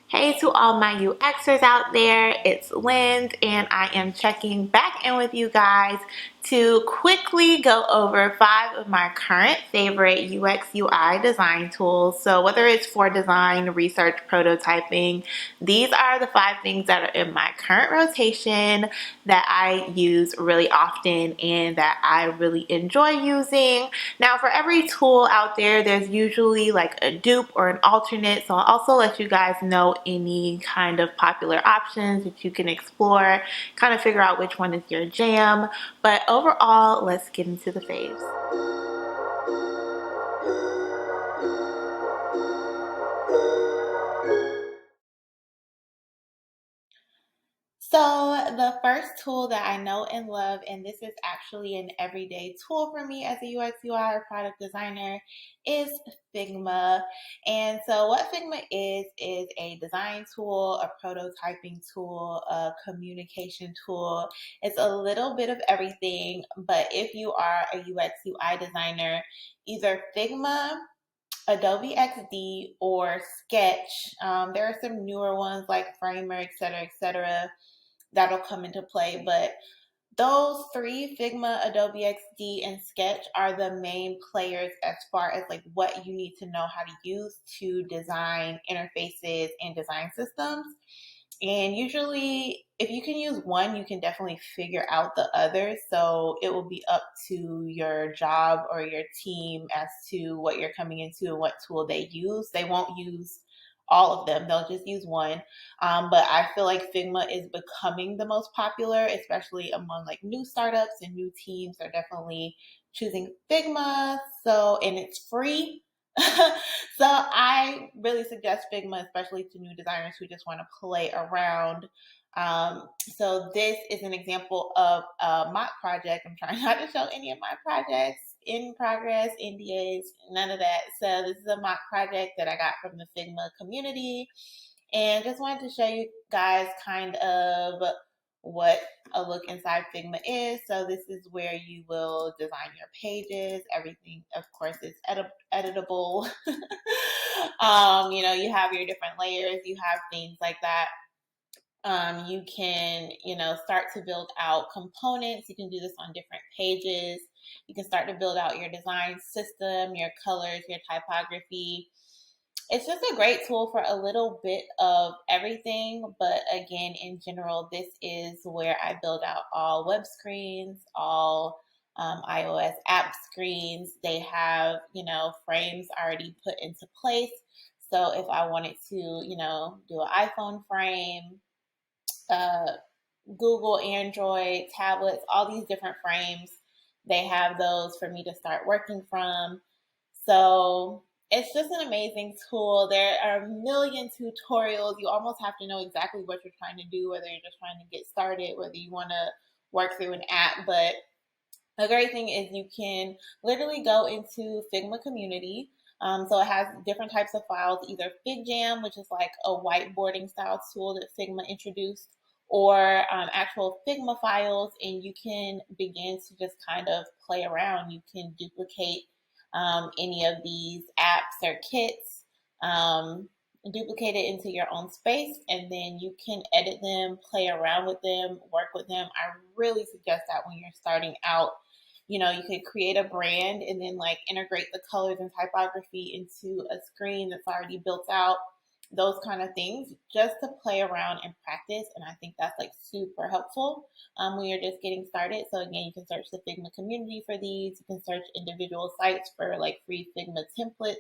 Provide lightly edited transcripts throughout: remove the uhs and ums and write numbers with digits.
Hey to all my UXers out there, it's Lind and I am checking back in with you guys to quickly go over 5 of my current favorite UX UI design tools. So whether it's for design, research, prototyping, these are the 5 things that are in my current rotation that I use really often and that I really enjoy using. Now for every tool out there, there's usually like a dupe or an alternate, so I'll also let you guys know any kind of popular options that you can explore, kind of figure out which one is your jam. But overall, let's get into the faves. So the first tool that I know and love, and this is actually an everyday tool for me as a UX UI or product designer, is Figma. And so what Figma is a design tool, a prototyping tool, a communication tool. It's a little bit of everything, but if you are a UX UI designer, either Figma, Adobe XD, or Sketch. There are some newer ones like Framer, etc., that'll come into play. But those 3, Figma, Adobe XD, and Sketch, are the main players as far as like what you need to know how to use to design interfaces and design systems. And usually, if you can use one, you can definitely figure out the others. So it will be up to your job or your team as to what you're coming into and what tool they use. They won't use all of them, they'll just use one. But I feel like Figma is becoming the most popular, especially among like new startups and new teams are definitely choosing Figma. So, and it's free. So I really suggest Figma, especially to new designers who just want to play around. So this is an example of a mock project. I'm trying not to show any of my projects in progress, NDAs, none of that. So this is a mock project that I got from the Figma community, and just wanted to show you guys kind of what a look inside Figma is. So this is where you will design your pages. Everything, of course, is editable. You have your different layers. You have things like that. You can, start to build out components. You can do this on different pages. You can start to build out your design system, your colors, your typography. It's just a great tool for a little bit of everything, but again, in general, this is where I build out all web screens, all iOS app screens. They have, frames already put into place. So if I wanted to, do an iPhone frame, uh, Google, Android, tablets, all these different frames, they have those for me to start working from. So it's just an amazing tool. There are a million tutorials. You almost have to know exactly what you're trying to do, whether you're just trying to get started, whether you want to work through an app. But the great thing is you can literally go into Figma community. So it has different types of files, either FigJam, which is like a whiteboarding style tool that Figma introduced, or actual Figma files, and you can begin to just kind of play around. You can duplicate any of these apps or kits, duplicate it into your own space, and then you can edit them, play around with them, work with them. I really suggest that when you're starting out. You could create a brand and then like integrate the colors and typography into a screen that's already built out, those kind of things, just to play around and practice. And I think that's like super helpful when you're just getting started. So again, you can search the Figma community for these. You can search individual sites for like free Figma templates,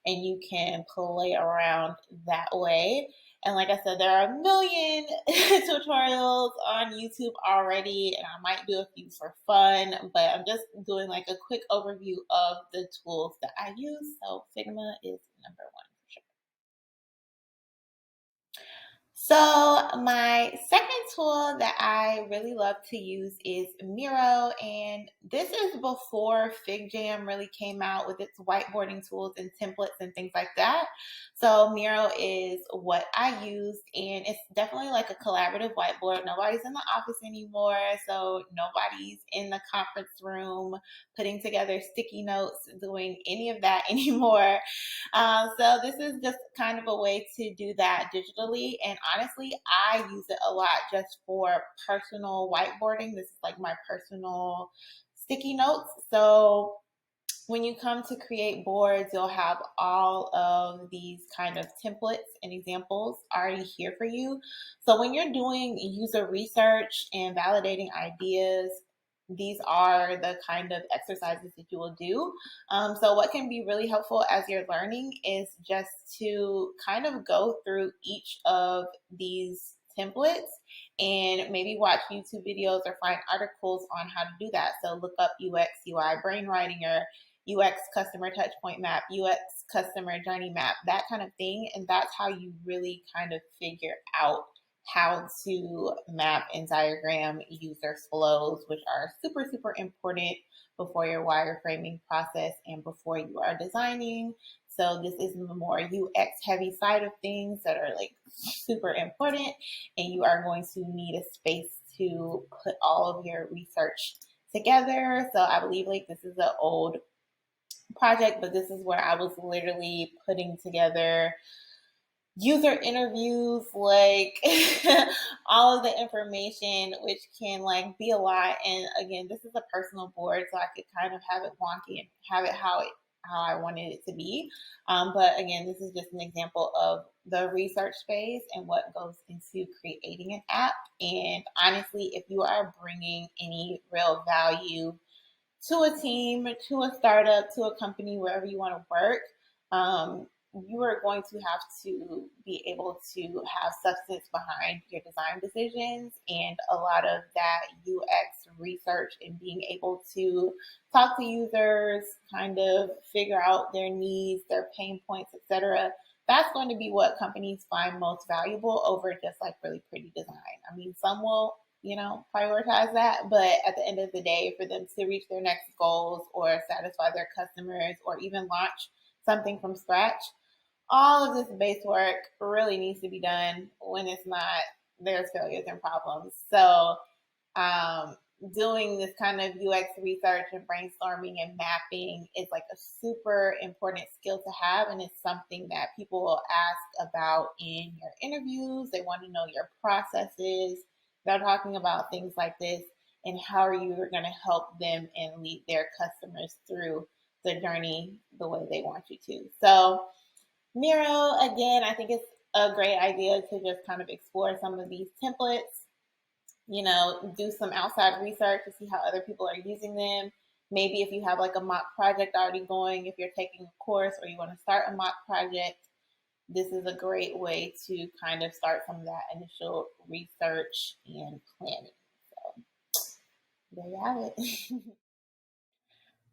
and you can play around that way. And like I said, there are a million tutorials on YouTube already, and I might do a few for fun, but I'm just doing like a quick overview of the tools that I use. So Figma is number one for sure. So my second tool that I really love to use is Miro, and this is before FigJam really came out with its whiteboarding tools and templates and things like that. So Miro is what I use, and it's definitely like a collaborative whiteboard. Nobody's in the office anymore, so nobody's in the conference room putting together sticky notes, doing any of that anymore. So this is just kind of a way to do that digitally. And honestly, I use it a lot just for personal whiteboarding. This is like my personal sticky notes. So when you come to create boards, you'll have all of these kind of templates and examples already here for you. So when you're doing user research and validating ideas, these are the kind of exercises that you will do. So what can be really helpful as you're learning is just to kind of go through each of these templates and maybe watch YouTube videos or find articles on how to do that. So look up UX, UI brainwriting, or UX customer touchpoint map, UX customer journey map, that kind of thing. And that's how you really kind of figure out how to map and diagram user flows, which are super, super important before your wireframing process and before you are designing. So this is the more UX heavy side of things that are like super important, and you are going to need a space to put all of your research together. So I believe like this is an old project, but this is where I was literally putting together user interviews, like all of the information, which can like be a lot. And again, this is a personal board, so I could kind of have it wonky and have it how I wanted it to be. But again, this is just an example of the research phase and what goes into creating an app. And honestly, if you are bringing any real value to a team, to a startup, to a company, wherever you want to work, you are going to have to be able to have substance behind your design decisions, and a lot of that UX research and being able to talk to users, kind of figure out their needs, their pain points, etc. That's going to be what companies find most valuable over just like really pretty design. I mean, some will prioritize that. But at the end of the day, for them to reach their next goals or satisfy their customers or even launch something from scratch, all of this base work really needs to be done. When it's not, there's failures and problems. So doing this kind of UX research and brainstorming and mapping is like a super important skill to have, and it's something that people will ask about in your interviews. They want to know your processes. They're talking about things like this and how are you going to help them and lead their customers through the journey the way they want you to. So Miro, again, I think it's a great idea to just kind of explore some of these templates, do some outside research to see how other people are using them. Maybe if you have like a mock project already going, if you're taking a course or you want to start a mock project, this is a great way to kind of start some of that initial research and planning. So there you have it.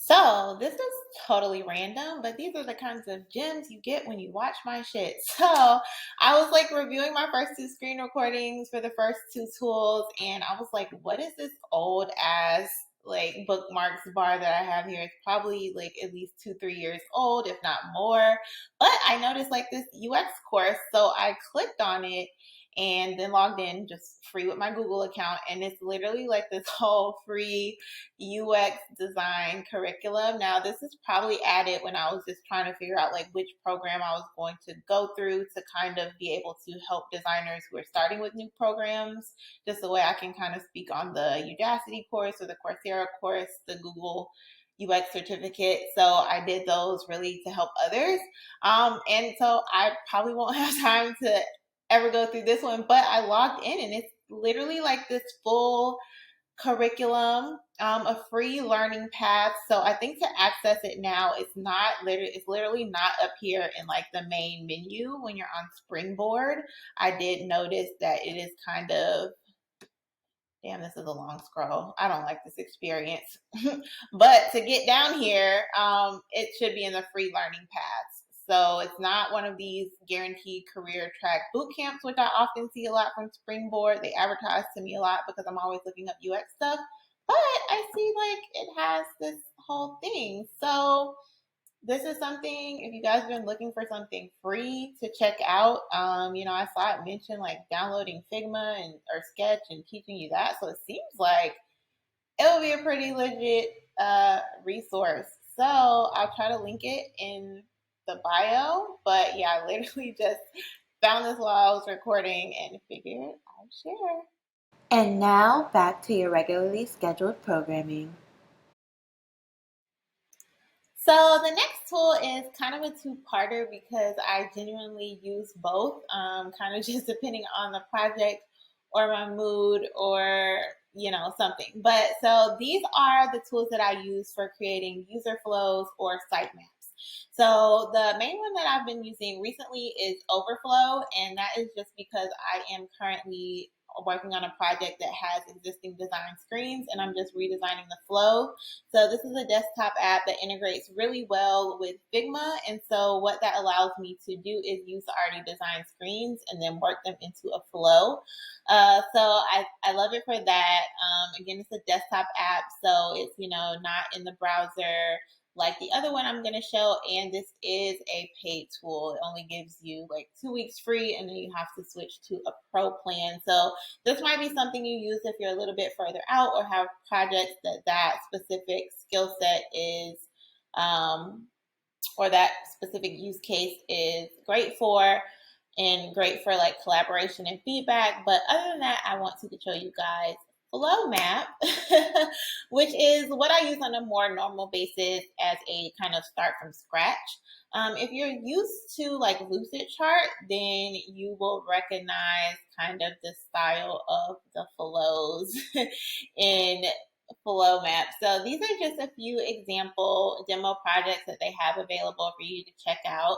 So this is totally random, but these are the kinds of gems you get when you watch my shit. So I was like reviewing my first two screen recordings for the first two tools, and I was like, what is this old ass like bookmarks bar that I have here? It's probably like at least 2-3 years old, if not more. But I noticed like this UX course, so I clicked on it and then logged in just free with my Google account, and it's literally like this whole free UX design curriculum. Now, this is probably added when I was just trying to figure out like which program I was going to go through to kind of be able to help designers who are starting with new programs, just the way I can kind of speak on the Udacity course or the Coursera course, the Google UX certificate. So I did those really to help others. And so I probably won't have time to ever go through this one, but I logged in and it's literally like this full curriculum, a free learning path. So I think to access it now, it's literally not up here in like the main menu when you're on Springboard. I did notice that it is kind of, damn, this is a long scroll. I don't like this experience. But to get down here, it should be in the free learning paths. So it's not one of these guaranteed career track boot camps, which I often see a lot from Springboard. They advertise to me a lot because I'm always looking up UX stuff. But I see like it has this whole thing. So this is something, if you guys have been looking for something free to check out, I saw it mentioned like downloading Figma and or Sketch and teaching you that. So it seems like it will be a pretty legit resource. So I'll try to link it in the bio. But yeah, I literally just found this while I was recording and figured I'd share. And now back to your regularly scheduled programming. So the next tool is kind of a two-parter because I genuinely use both, kind of just depending on the project or my mood or something. But so these are the tools that I use for creating user flows or sitemaps. So the main one that I've been using recently is Overflow, and that is just because I am currently working on a project that has existing design screens and I'm just redesigning the flow. So this is a desktop app that integrates really well with Figma. And so what that allows me to do is use the already designed screens and then work them into a flow. So I love it for that. Again, it's a desktop app, so it's, not in the browser like the other one I'm going to show. And this is a paid tool. It only gives you like 2 weeks free, and then you have to switch to a pro plan. So this might be something you use if you're a little bit further out or have projects that specific skill set is, or that specific use case is great for, and great for like collaboration and feedback. But other than that, I want to show you guys Flow Map, which is what I use on a more normal basis as a kind of start from scratch. If you're used to like Lucid Chart, then you will recognize kind of the style of the flows in Flow Map. So these are just a few example demo projects that they have available for you to check out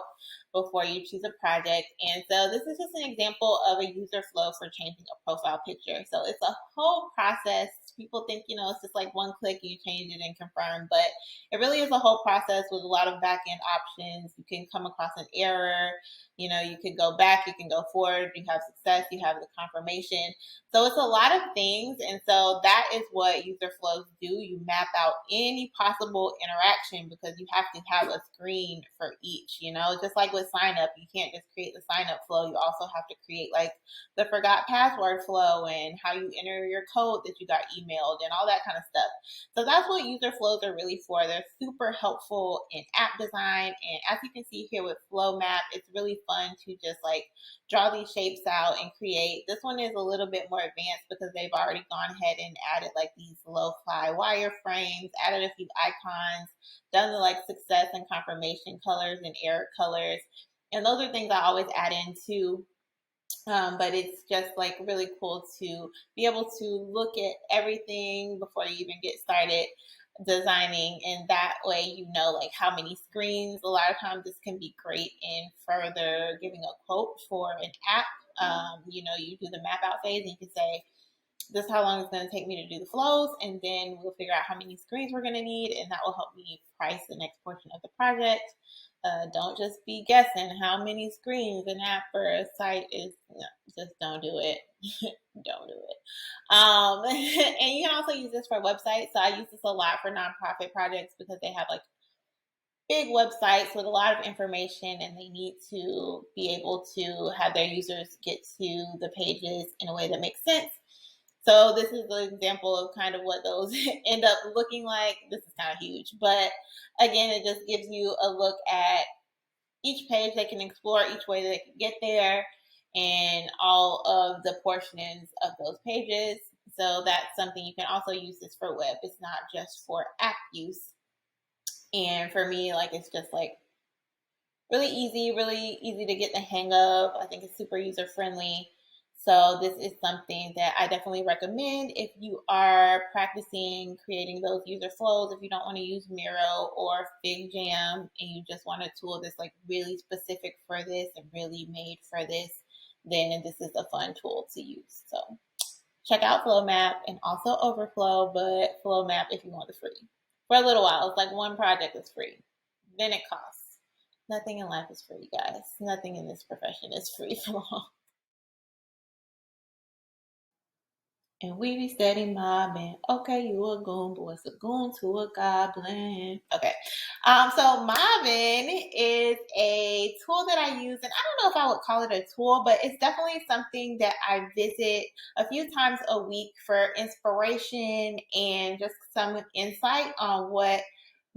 before you choose a project. And so this is just an example of a user flow for changing a profile picture. So it's a whole process. People think, it's just like one click, you change it and confirm, but it really is a whole process with a lot of back end options. You can come across an error, you can go back, you can go forward, you have success, you have the confirmation. So it's a lot of things. And so that is what user flows do. You map out any possible interaction because you have to have a screen for each, just like with sign up, you can't just create the sign up flow. You also have to create like the forgot password flow and how you enter your code that you got emailed and all that kind of stuff. So that's what user flows are really for. They're super helpful in app design. And as you can see here with Flow Map, it's really fun to just like draw these shapes out and create. This one is a little bit more advanced because they've already gone ahead and added like these lo-fi wireframes, added a few icons, done the like success and confirmation colors and error colors. And those are things I always add in too. But it's just like really cool to be able to look at everything before you even get started designing, and that way like how many screens. A lot of times this can be great in further giving a quote for an app. You do the map out phase and you can say, this is how long it's going to take me to do the flows, and then we'll figure out how many screens we're going to need, and that will help me price the next portion of the project. Don't just be guessing how many screens an app or a site is. No, just don't do it. Don't do it. And you can also use this for websites. So I use this a lot for nonprofit projects because they have like big websites with a lot of information, and they need to be able to have their users get to the pages in a way that makes sense. So this is an example of kind of what those end up looking like. This is kind of huge, but again, it just gives you a look at each page. They can explore each way they can get there and all of the portions of those pages. So that's something you can also use this for web. It's not just for app use. And for me, like, it's just like really easy to get the hang of. I think it's super user friendly. So this is something that I definitely recommend if you are practicing creating those user flows. If you don't want to use Miro or FigJam and you just want a tool that's like really specific for this and really made for this, then this is a fun tool to use. So check out Flow Map and also Overflow, but Flow Map if you want the free. For a little while, it's like one project is free. Then it costs. Nothing in life is free, guys. Nothing in this profession is free for long. And we be steady mobbing. Okay, you a goon, but what's a goon to a goblin? Okay. So Marvin is a tool that I use, and I don't know if I would call it a tool, but it's definitely something that I visit a few times a week for inspiration and just some insight on what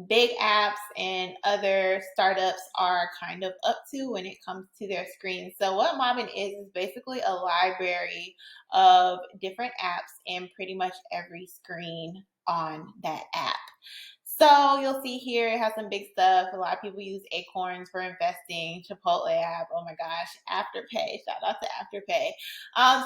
big apps and other startups are kind of up to when it comes to their screens. So what Marvin is basically a library of different apps and pretty much every screen on that app. So you'll see here it has some big stuff. A lot of people use Acorns for investing, Chipotle app, oh my gosh, Afterpay, shout out to Afterpay.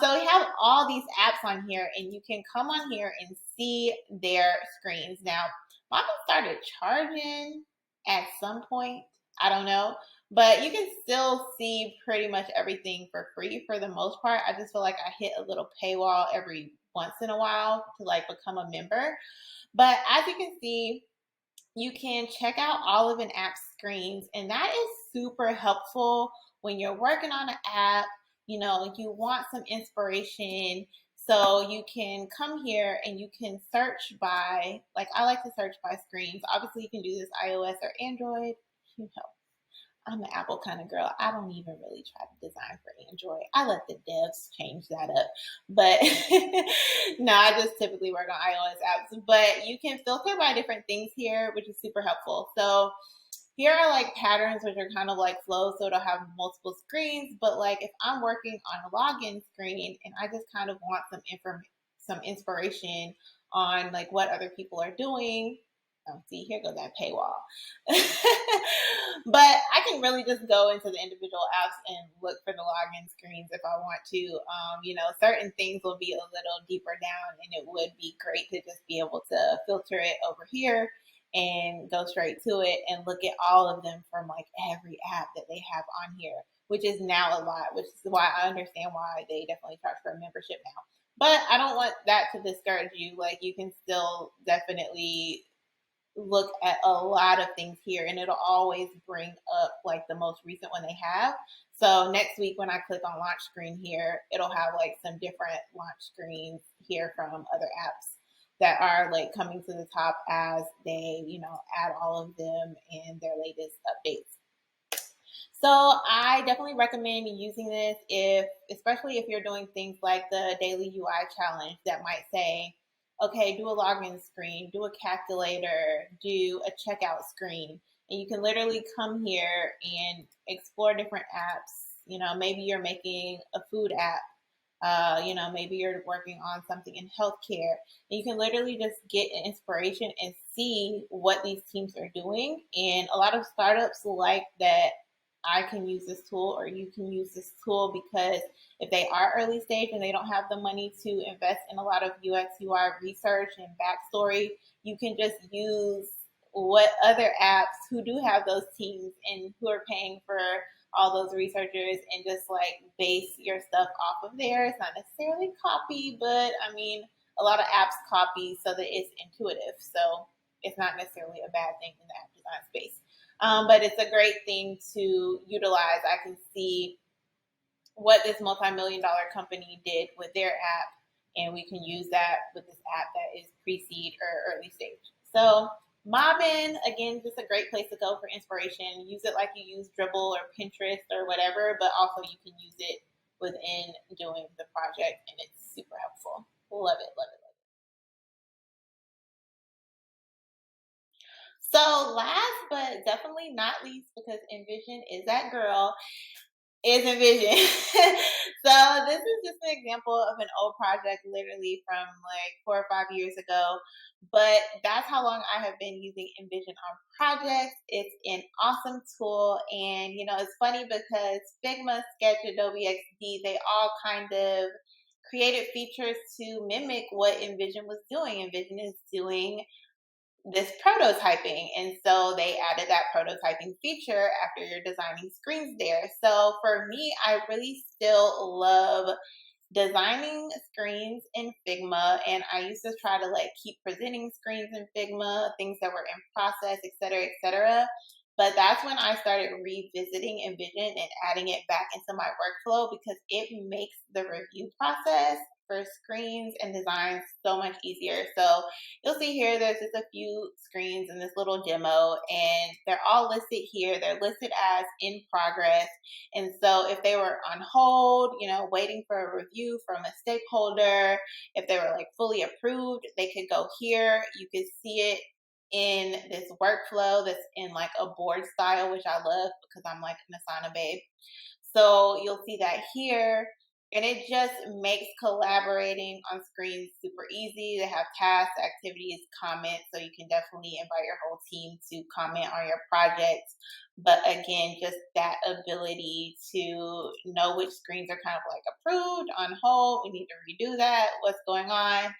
So we have all these apps on here and you can come on here and see their screens. Now, Mama started charging at some point, I don't know, but you can still see pretty much everything for free for the most part. I just feel like I hit a little paywall every once in a while to like become a member. But as you can see, you can check out all of an app's screens, and that is super helpful when you're working on an app. You know, you want some inspiration, so you can come here and you can search by, like I like to search by screens. Obviously, you can do this iOS or Android. You know, I'm an Apple kind of girl. I don't even really try to design for Android. I let the devs change that up. But no, I just typically work on iOS apps. But you can filter by different things here, which is super helpful. So here are like patterns, which are kind of like flows. So it'll have multiple screens. But like if I'm working on a login screen and I just kind of want some inspiration on like what other people are doing. Oh, see, here goes that paywall. But I can really just go into the individual apps and look for the login screens if I want to. You know, certain things will be a little deeper down, and it would be great to just be able to filter it over here and go straight to it and look at all of them from like every app that they have on here, which is now a lot, which is why I understand why they definitely charge for a membership now. But I don't want that to discourage you. Like, you can still definitely look at a lot of things here, and it'll always bring up like the most recent one they have. So next week when I click on launch screen here, it'll have like some different launch screens here from other apps that are like coming to the top as they, you know, add all of them in their latest updates. So I definitely recommend using this especially if you're doing things like the daily UI challenge that might say, okay, do a login screen, do a calculator, do a checkout screen. And you can literally come here and explore different apps. You know, maybe you're making a food app. You know, maybe you're working on something in healthcare. And you can literally just get an inspiration and see what these teams are doing. And a lot of startups like that I can use this tool or you can use this tool, because if they are early stage and they don't have the money to invest in a lot of UX UI research and backstory, you can just use what other apps who do have those teams and who are paying for all those researchers, and just like base your stuff off of there. It's not necessarily copy, but I mean, a lot of apps copy so that it's intuitive. So it's not necessarily a bad thing in the app design space. But it's a great thing to utilize. I can see what this multi-million-dollar company did with their app, and we can use that with this app that is pre-seed or early stage. So Mobbin, again, just a great place to go for inspiration. Use it like you use Dribble or Pinterest or whatever, but also you can use it within doing the project, and it's super helpful. Love it, love it, love it. So last but definitely not least, because Envision is that girl, is Envision. So this is just an example of an old project, literally from like 4 or 5 years ago. But that's how long I have been using Envision on projects. It's an awesome tool, and you know, it's funny because Figma, Sketch, Adobe XD, they all kind of created features to mimic what Envision was doing. Envision is doing this prototyping, and so they added that prototyping feature after you're designing screens there. So for me, I really still love designing screens in Figma, and I used to try to like keep presenting screens in Figma, things that were in process, et cetera, et cetera. But that's when I started revisiting Envision and adding it back into my workflow because it makes the review process for screens and designs so much easier. So you'll see here there's just a few screens in this little demo, and they're all listed here. They're listed as in progress. And so if they were on hold, waiting for a review from a stakeholder, if they were like fully approved, they could go here. You could see it in this workflow that's in like a board style, which I love because I'm like an Asana babe. So you'll see that here. And it just makes collaborating on screens super easy. They have tasks, activities, comments, so you can definitely invite your whole team to comment on your projects. But again, just that ability to know which screens are kind of like approved, on hold, we need to redo that, what's going on.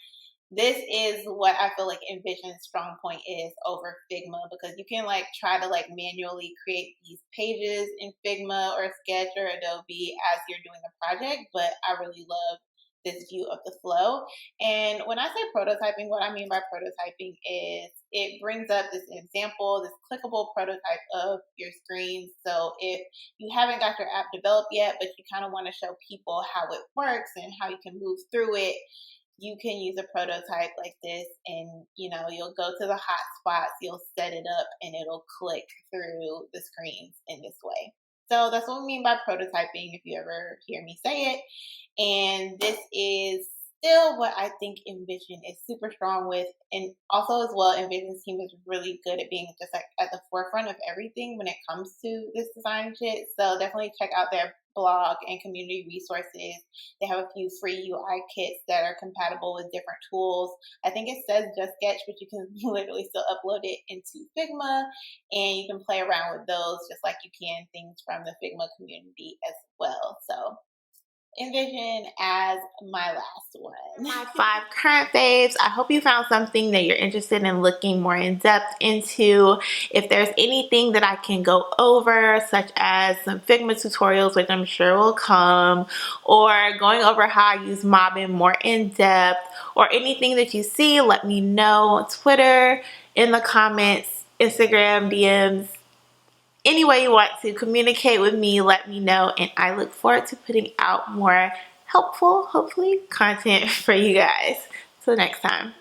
This is what I feel like Envision's strong point is over Figma, because you can like try to like manually create these pages in Figma or Sketch or Adobe as you're doing a project, but I really love this view of the flow. And when I say prototyping, what I mean by prototyping is it brings up this example, this clickable prototype of your screen. So if you haven't got your app developed yet, but you kind of want to show people how it works and how you can move through it, you can use a prototype like this, and you'll go to the hot spots, you'll set it up, and it'll click through the screens in this way. So that's what we mean by prototyping, if you ever hear me say it. And this is still what I think Envision is super strong with. And also as well, Envision's team is really good at being just like at the forefront of everything when it comes to this design shit. So definitely check out their blog and community resources. They have a few free UI kits that are compatible with different tools. I think it says just Sketch, but you can literally still upload it into Figma, and you can play around with those just like you can things from the Figma community as well. So Envision as my last one. My 5 current faves. I hope you found something that you're interested in looking more in depth into. If there's anything that I can go over, such as some Figma tutorials, which I'm sure will come, or going over how I use Marvin more in depth, or anything that you see, let me know on Twitter, in the comments, Instagram, DMs. Any way you want to communicate with me, let me know, and I look forward to putting out more helpful, hopefully, content for you guys. Till next time.